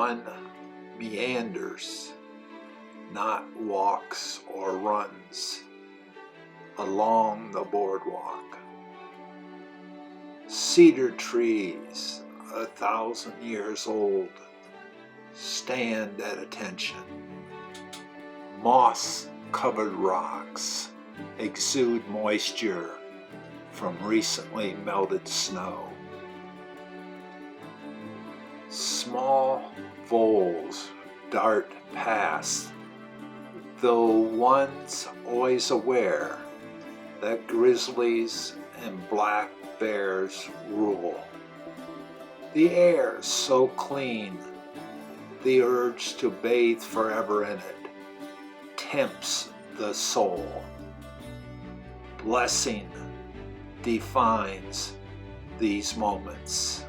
one meanders, not walks or runs, along the boardwalk. Cedar trees, 1,000 years old, stand at attention. Moss-covered rocks exude moisture from recently melted snow. Small voles dart past, though one's always aware that grizzlies and black bears rule. The air so clean, the urge to bathe forever in it tempts the soul. Blessing defines these moments.